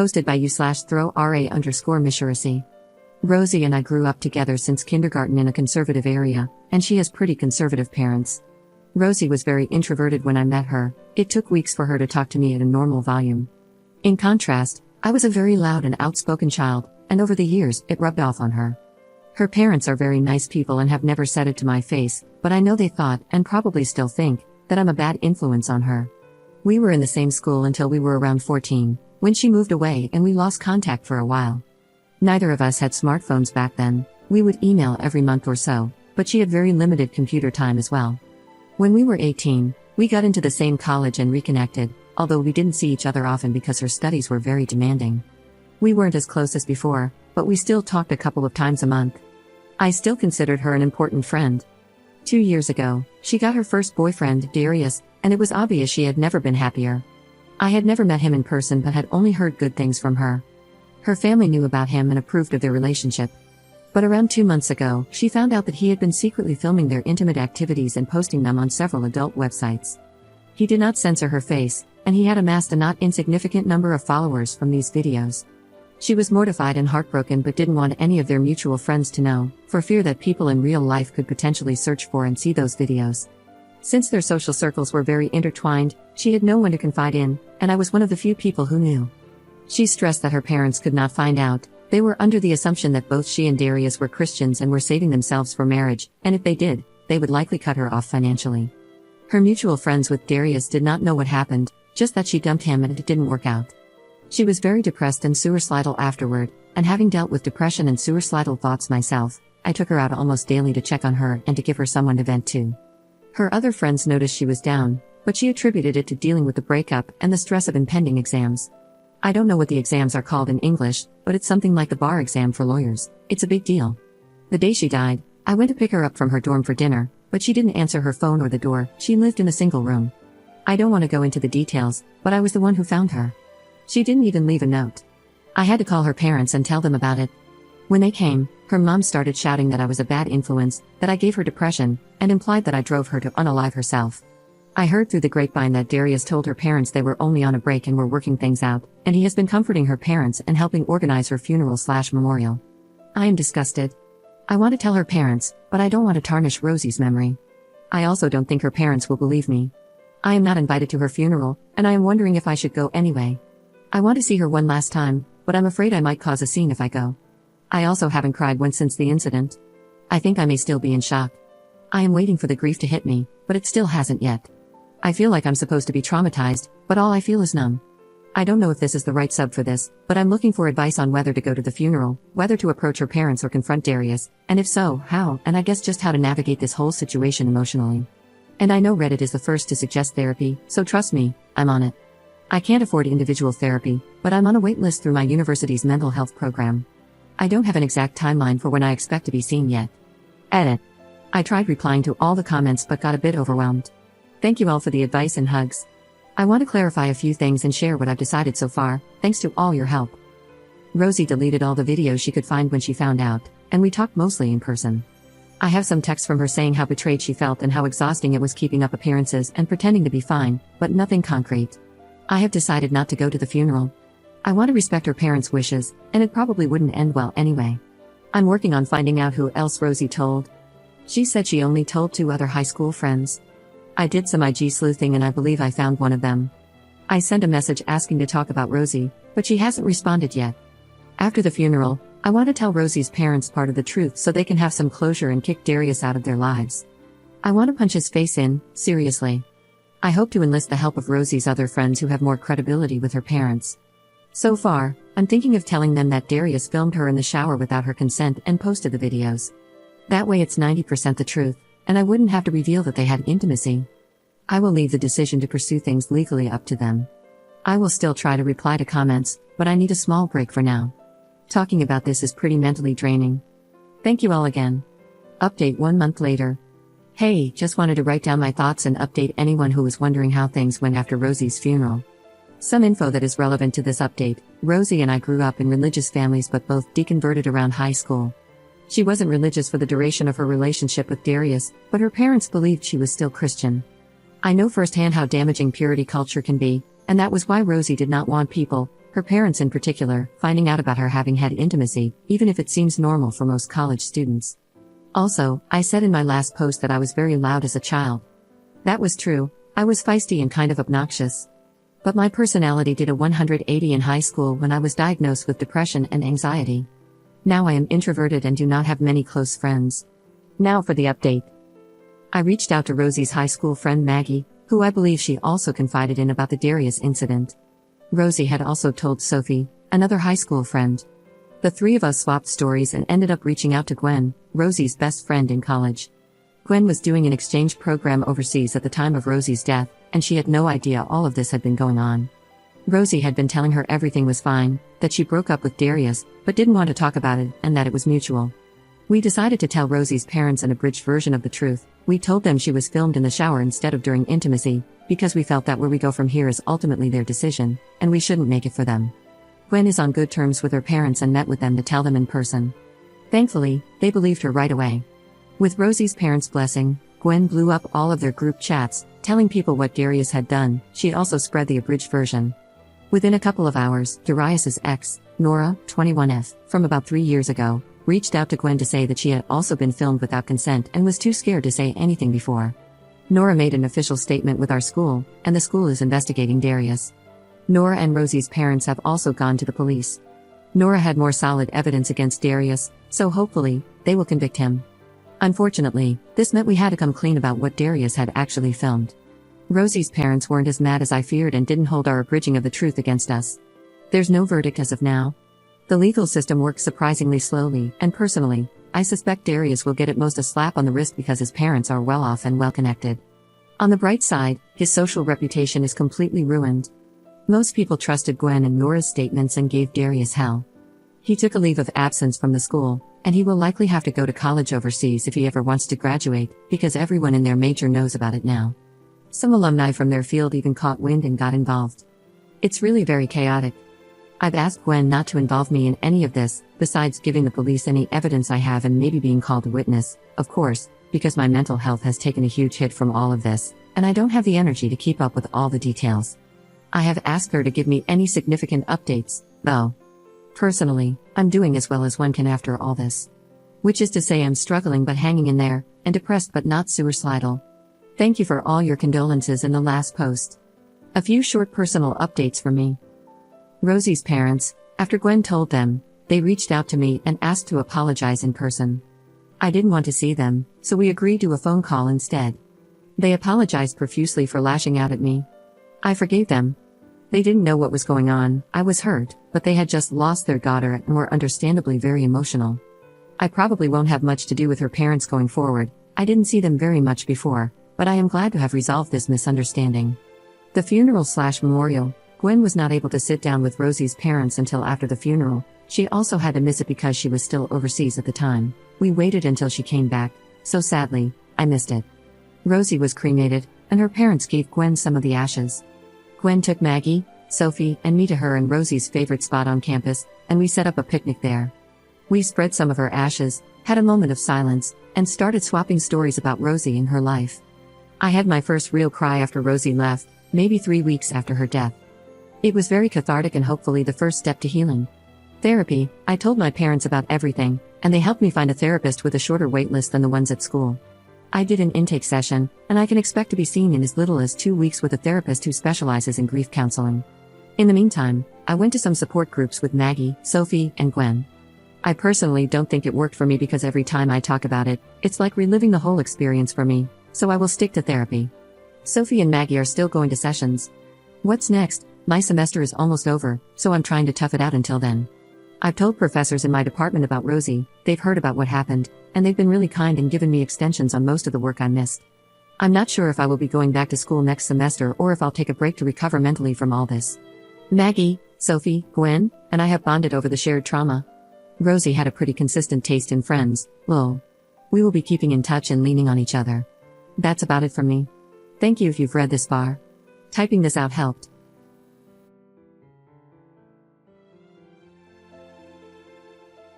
Hosted by u/throw_ra_Mishirasi. Rosie and I grew up together since kindergarten in a conservative area, and she has pretty conservative parents. Rosie was very introverted when I met her. It took weeks for her to talk to me at a normal volume. In contrast, I was a very loud and outspoken child, and over the years, it rubbed off on her. Her parents are very nice people and have never said it to my face, but I know they thought, and probably still think, that I'm a bad influence on her. We were in the same school until we were around 14, when she moved away and we lost contact for a while. Neither of us had smartphones back then. We would email every month or so, but she had very limited computer time as well. When we were 18, we got into the same college and reconnected, although we didn't see each other often because her studies were very demanding. We weren't as close as before, but we still talked a couple of times a month. I still considered her an important friend. 2 years ago, she got her first boyfriend, Darius, and it was obvious she had never been happier. I had never met him in person but had only heard good things from her. Her family knew about him and approved of their relationship. But around 2 months ago, she found out that he had been secretly filming their intimate activities and posting them on several adult websites. He did not censor her face, and he had amassed a not insignificant number of followers from these videos. She was mortified and heartbroken but didn't want any of their mutual friends to know, for fear that people in real life could potentially search for and see those videos. Since their social circles were very intertwined, she had no one to confide in, and I was one of the few people who knew. She stressed that her parents could not find out. They were under the assumption that both she and Darius were Christians and were saving themselves for marriage, and if they did, they would likely cut her off financially. Her mutual friends with Darius did not know what happened, just that she dumped him and it didn't work out. She was very depressed and suicidal afterward, and having dealt with depression and suicidal thoughts myself, I took her out almost daily to check on her and to give her someone to vent to. Her other friends noticed she was down, but she attributed it to dealing with the breakup and the stress of impending exams. I don't know what the exams are called in English, but it's something like the bar exam for lawyers. It's a big deal. The day she died, I went to pick her up from her dorm for dinner, but she didn't answer her phone or the door. She lived in a single room. I don't want to go into the details, but I was the one who found her. She didn't even leave a note. I had to call her parents and tell them about it. When they came, her mom started shouting that I was a bad influence, that I gave her depression, and implied that I drove her to unalive herself. I heard through the grapevine that Darius told her parents they were only on a break and were working things out, and he has been comforting her parents and helping organize her funeral/memorial. I am disgusted. I want to tell her parents, but I don't want to tarnish Rosie's memory. I also don't think her parents will believe me. I am not invited to her funeral, and I am wondering if I should go anyway. I want to see her one last time, but I'm afraid I might cause a scene if I go. I also haven't cried once since the incident. I think I may still be in shock. I am waiting for the grief to hit me, but it still hasn't yet. I feel like I'm supposed to be traumatized, but all I feel is numb. I don't know if this is the right sub for this, but I'm looking for advice on whether to go to the funeral, whether to approach her parents or confront Darius, and if so, how, and I guess just how to navigate this whole situation emotionally. And I know Reddit is the first to suggest therapy, so trust me, I'm on it. I can't afford individual therapy, but I'm on a wait list through my university's mental health program. I don't have an exact timeline for when I expect to be seen yet. Edit. I tried replying to all the comments but got a bit overwhelmed. Thank you all for the advice and hugs. I want to clarify a few things and share what I've decided so far, thanks to all your help. Rosie deleted all the videos she could find when she found out, and we talked mostly in person. I have some texts from her saying how betrayed she felt and how exhausting it was keeping up appearances and pretending to be fine, but nothing concrete. I have decided not to go to the funeral. I want to respect her parents' wishes, and it probably wouldn't end well anyway. I'm working on finding out who else Rosie told. She said she only told 2 other high school friends. I did some IG sleuthing and I believe I found one of them. I sent a message asking to talk about Rosie, but she hasn't responded yet. After the funeral, I want to tell Rosie's parents part of the truth so they can have some closure and kick Darius out of their lives. I want to punch his face in, seriously. I hope to enlist the help of Rosie's other friends who have more credibility with her parents. So far, I'm thinking of telling them that Darius filmed her in the shower without her consent and posted the videos. That way it's 90% the truth, and I wouldn't have to reveal that they had intimacy. I will leave the decision to pursue things legally up to them. I will still try to reply to comments, but I need a small break for now. Talking about this is pretty mentally draining. Thank you all again. Update 1 month later. Hey, just wanted to write down my thoughts and update anyone who was wondering how things went after Rosie's funeral. Some info that is relevant to this update. Rosie and I grew up in religious families but both deconverted around high school. She wasn't religious for the duration of her relationship with Darius, but her parents believed she was still Christian. I know firsthand how damaging purity culture can be, and that was why Rosie did not want people, her parents in particular, finding out about her having had intimacy, even if it seems normal for most college students. Also, I said in my last post that I was very loud as a child. That was true, I was feisty and kind of obnoxious. But my personality did a 180 in high school when I was diagnosed with depression and anxiety. Now I am introverted and do not have many close friends. Now for the update. I reached out to Rosie's high school friend Maggie, who I believe she also confided in about the Darius incident. Rosie had also told Sophie, another high school friend. The three of us swapped stories and ended up reaching out to Gwen, Rosie's best friend in college. Gwen was doing an exchange program overseas at the time of Rosie's death, and she had no idea all of this had been going on. Rosie had been telling her everything was fine, that she broke up with Darius, but didn't want to talk about it, and that it was mutual. We decided to tell Rosie's parents an abridged version of the truth. We told them she was filmed in the shower instead of during intimacy, because we felt that where we go from here is ultimately their decision, and we shouldn't make it for them. Gwen is on good terms with her parents and met with them to tell them in person. Thankfully, they believed her right away. With Rosie's parents' blessing, Gwen blew up all of their group chats, telling people what Darius had done. She also spread the abridged version. Within a couple of hours, Darius's ex, Nora, 21F, from about 3 years ago, reached out to Gwen to say that she had also been filmed without consent and was too scared to say anything before. Nora made an official statement with our school, and the school is investigating Darius. Nora and Rosie's parents have also gone to the police. Nora had more solid evidence against Darius, so hopefully, they will convict him. Unfortunately, this meant we had to come clean about what Darius had actually filmed. Rosie's parents weren't as mad as I feared and didn't hold our abridging of the truth against us. There's no verdict as of now. The legal system works surprisingly slowly, and personally, I suspect Darius will get at most a slap on the wrist because his parents are well off and well connected. On the bright side, his social reputation is completely ruined. Most people trusted Gwen and Nora's statements and gave Darius hell. He took a leave of absence from the school, and he will likely have to go to college overseas if he ever wants to graduate, because everyone in their major knows about it now. Some alumni from their field even caught wind and got involved. It's really very chaotic. I've asked Gwen not to involve me in any of this, besides giving the police any evidence I have and maybe being called a witness, of course, because my mental health has taken a huge hit from all of this, and I don't have the energy to keep up with all the details. I have asked her to give me any significant updates, though. Personally, I'm doing as well as one can after all this. Which is to say I'm struggling but hanging in there, and depressed but not suicidal. Thank you for all your condolences in the last post. A few short personal updates for me. Rosie's parents, after Gwen told them, they reached out to me and asked to apologize in person. I didn't want to see them, so we agreed to a phone call instead. They apologized profusely for lashing out at me. I forgave them. They didn't know what was going on. I was hurt, but they had just lost their daughter and were understandably very emotional. I probably won't have much to do with her parents going forward. I didn't see them very much before, but I am glad to have resolved this misunderstanding. The funeral/memorial, Gwen was not able to sit down with Rosie's parents until after the funeral. She also had to miss it because she was still overseas at the time. We waited until she came back, so sadly, I missed it. Rosie was cremated, and her parents gave Gwen some of the ashes. Gwen took Maggie, Sophie, and me to her and Rosie's favorite spot on campus, and we set up a picnic there. We spread some of her ashes, had a moment of silence, and started swapping stories about Rosie and her life. I had my first real cry after Rosie left, maybe 3 weeks after her death. It was very cathartic and hopefully the first step to healing. Therapy, I told my parents about everything, and they helped me find a therapist with a shorter wait list than the ones at school. I did an intake session, and I can expect to be seen in as little as 2 weeks with a therapist who specializes in grief counseling. In the meantime, I went to some support groups with Maggie, Sophie, and Gwen. I personally don't think it worked for me because every time I talk about it, it's like reliving the whole experience for me, so I will stick to therapy. Sophie and Maggie are still going to sessions. What's next? My semester is almost over, so I'm trying to tough it out until then. I've told professors in my department about Rosie, they've heard about what happened, and they've been really kind and given me extensions on most of the work I missed. I'm not sure if I will be going back to school next semester or if I'll take a break to recover mentally from all this. Maggie, Sophie, Gwen, and I have bonded over the shared trauma. Rosie had a pretty consistent taste in friends, lol. We will be keeping in touch and leaning on each other. That's about it from me. Thank you if you've read this far. Typing this out helped.